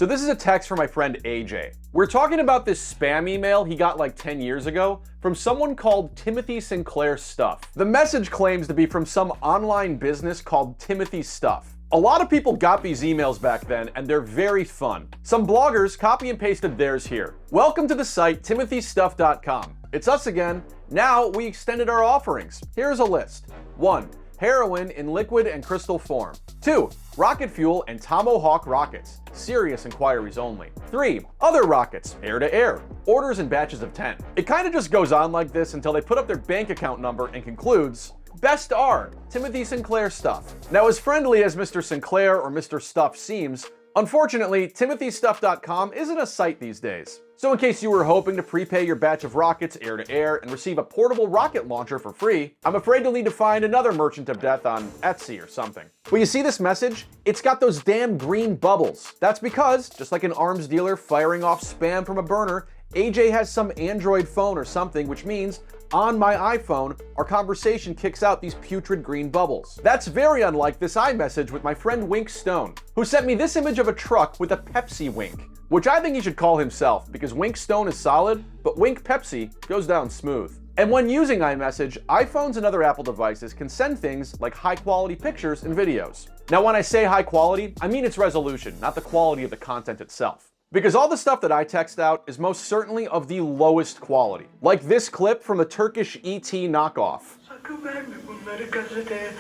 So this is a text from my friend AJ. We're talking about this spam email he got like 10 years ago from someone called Timothy Sinclair Stuff. The message claims to be from some online business called Timothy Stuff. A lot of people got these emails back then, and they're very fun. Some bloggers copy and pasted theirs here. Welcome to the site timothystuff.com. It's us again. Now we extended our offerings. Here's a list. 1. Heroin in liquid and crystal form. 2. Rocket fuel and Tomahawk rockets. Serious inquiries only. 3. Other rockets, air to air. Orders in batches of 10. It kind of just goes on like this until they put up their bank account number and concludes, Best R, Timothy Sinclair Stuff. Now, as friendly as Mr. Sinclair or Mr. Stuff seems, unfortunately, timothystuff.com isn't a site these days. So in case you were hoping to prepay your batch of rockets air to air and receive a portable rocket launcher for free, I'm afraid you'll need to find another merchant of death on Etsy or something. But you see this message? It's got those damn green bubbles. That's because, just like an arms dealer firing off spam from a burner, AJ has some Android phone or something, which means on my iPhone, our conversation kicks out these putrid green bubbles. That's very unlike this iMessage with my friend Wink Stone, who sent me this image of a truck with a Pepsi wink, which I think he should call himself because Wink Stone is solid, but Wink Pepsi goes down smooth. And when using iMessage, iPhones and other Apple devices can send things like high-quality pictures and videos. Now, when I say high quality, I mean its resolution, not the quality of the content itself. Because all the stuff that I text out is most certainly of the lowest quality. Like this clip from a Turkish ET knockoff. Sakın verme bunları gazeteye.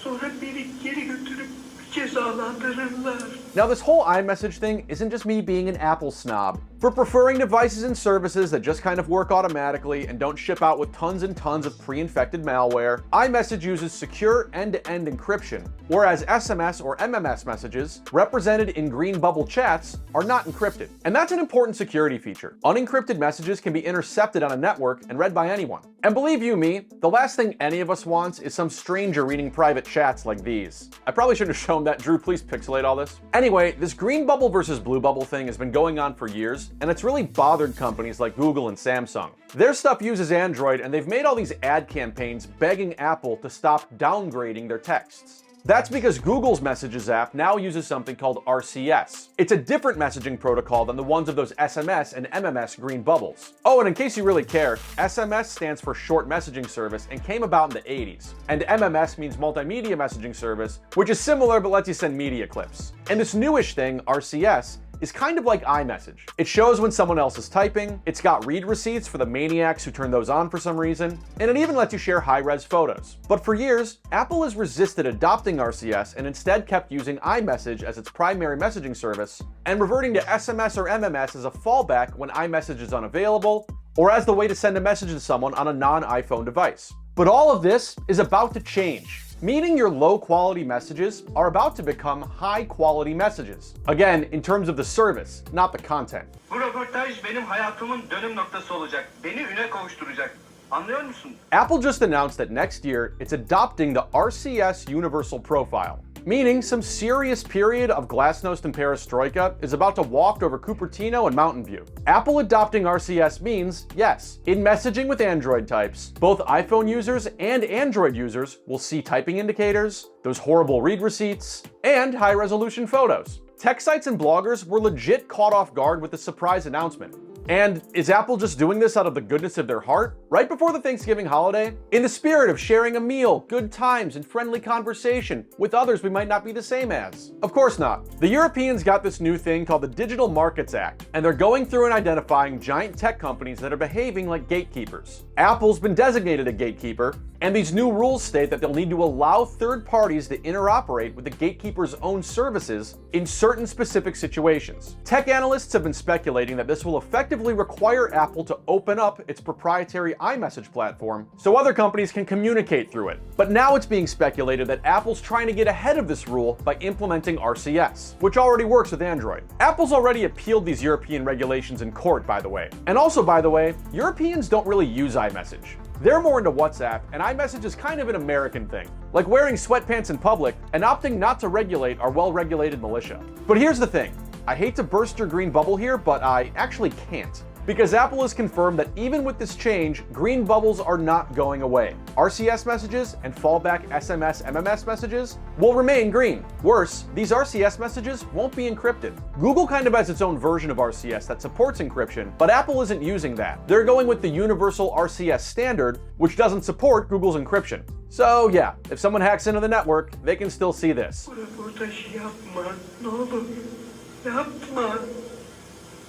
Sonra beni geri götürüp cezalandırırlar. Now, this whole iMessage thing isn't just me being an Apple snob. For preferring devices and services that just kind of work automatically and don't ship out with tons and tons of pre-infected malware, iMessage uses secure end-to-end encryption, whereas SMS or MMS messages, represented in green bubble chats, are not encrypted. And that's an important security feature. Unencrypted messages can be intercepted on a network and read by anyone. And believe you me, the last thing any of us wants is some stranger reading private chats like these. I probably shouldn't have shown that. Drew, please pixelate all this. Anyway, this green bubble versus blue bubble thing has been going on for years, and it's really bothered companies like Google and Samsung. Their stuff uses Android, and they've made all these ad campaigns begging Apple to stop downgrading their texts. That's because Google's Messages app now uses something called RCS. It's a different messaging protocol than the ones of those SMS and MMS green bubbles. Oh, and in case you really care, SMS stands for Short Messaging Service and came about in the 80s. And MMS means Multimedia Messaging Service, which is similar but lets you send media clips. And this newish thing, RCS, is kind of like iMessage. It shows when someone else is typing, it's got read receipts for the maniacs who turn those on for some reason, and it even lets you share high-res photos. But for years, Apple has resisted adopting RCS and instead kept using iMessage as its primary messaging service, and reverting to SMS or MMS as a fallback when iMessage is unavailable, or as the way to send a message to someone on a non-iPhone device. But all of this is about to change, meaning your low-quality messages are about to become high-quality messages. Again, in terms of the service, not the content. Bu röportaj benim hayatımın dönüm noktası olacak. Beni üne kavuşturacak. Anlıyor musun? Apple just announced that next year it's adopting the RCS Universal Profile, meaning some serious period of glasnost and perestroika is about to waft over Cupertino and Mountain View. Apple adopting RCS means, yes, in messaging with Android types, both iPhone users and Android users will see typing indicators, those horrible read receipts, and high-resolution photos. Tech sites and bloggers were legit caught off guard with the surprise announcement. And is Apple just doing this out of the goodness of their heart? Right before the Thanksgiving holiday? In the spirit of sharing a meal, good times, and friendly conversation with others we might not be the same as? Of course not. The Europeans got this new thing called the Digital Markets Act, and they're going through and identifying giant tech companies that are behaving like gatekeepers. Apple's been designated a gatekeeper, and these new rules state that they'll need to allow third parties to interoperate with the gatekeeper's own services in certain specific situations. Tech analysts have been speculating that this will effectively require Apple to open up its proprietary iMessage platform so other companies can communicate through it. But now it's being speculated that Apple's trying to get ahead of this rule by implementing RCS, which already works with Android. Apple's already appealed these European regulations in court, by the way. And also, by the way, Europeans don't really use iMessage. They're more into WhatsApp, and iMessage is kind of an American thing, like wearing sweatpants in public and opting not to regulate our well-regulated militia. But here's the thing. I hate to burst your green bubble here, but I actually can't. because Apple has confirmed that even with this change, green bubbles are not going away. RCS messages and fallback SMS MMS messages will remain green. Worse, these RCS messages won't be encrypted. Google kind of has its own version of RCS that supports encryption, but Apple isn't using that. They're going with the universal RCS standard, which doesn't support Google's encryption. So yeah, if someone hacks into the network, they can still see this. Röportaj yapma. Ne olur. Yapma.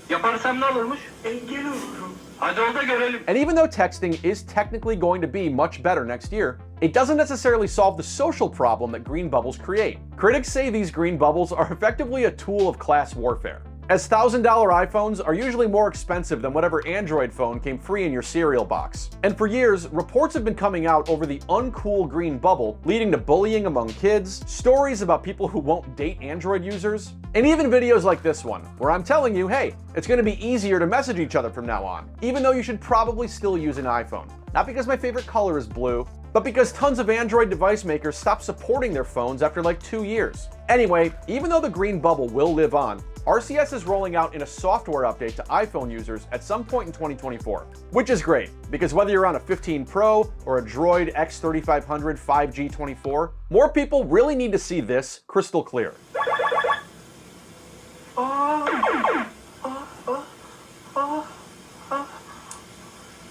Yaparsam ne olurmuş? Engel olurum. Hadi ol da görelim. And even though texting is technically going to be much better next year, it doesn't necessarily solve the social problem that green bubbles create. Critics say these green bubbles are effectively a tool of class warfare, as $1,000 iPhones are usually more expensive than whatever Android phone came free in your cereal box. And for years, reports have been coming out over the uncool green bubble, leading to bullying among kids, stories about people who won't date Android users, and even videos like this one, where I'm telling you, hey, it's going to be easier to message each other from now on, even though you should probably still use an iPhone. Not because my favorite color is blue, but because tons of Android device makers stopped supporting their phones after like 2 years. Anyway, even though the green bubble will live on, RCS is rolling out in a software update to iPhone users at some point in 2024, which is great, because whether you're on a 15 Pro or a Droid X3500 5G 24, more people really need to see this crystal clear.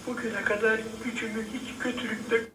Bugüne kadar gücümü hiç kötülükte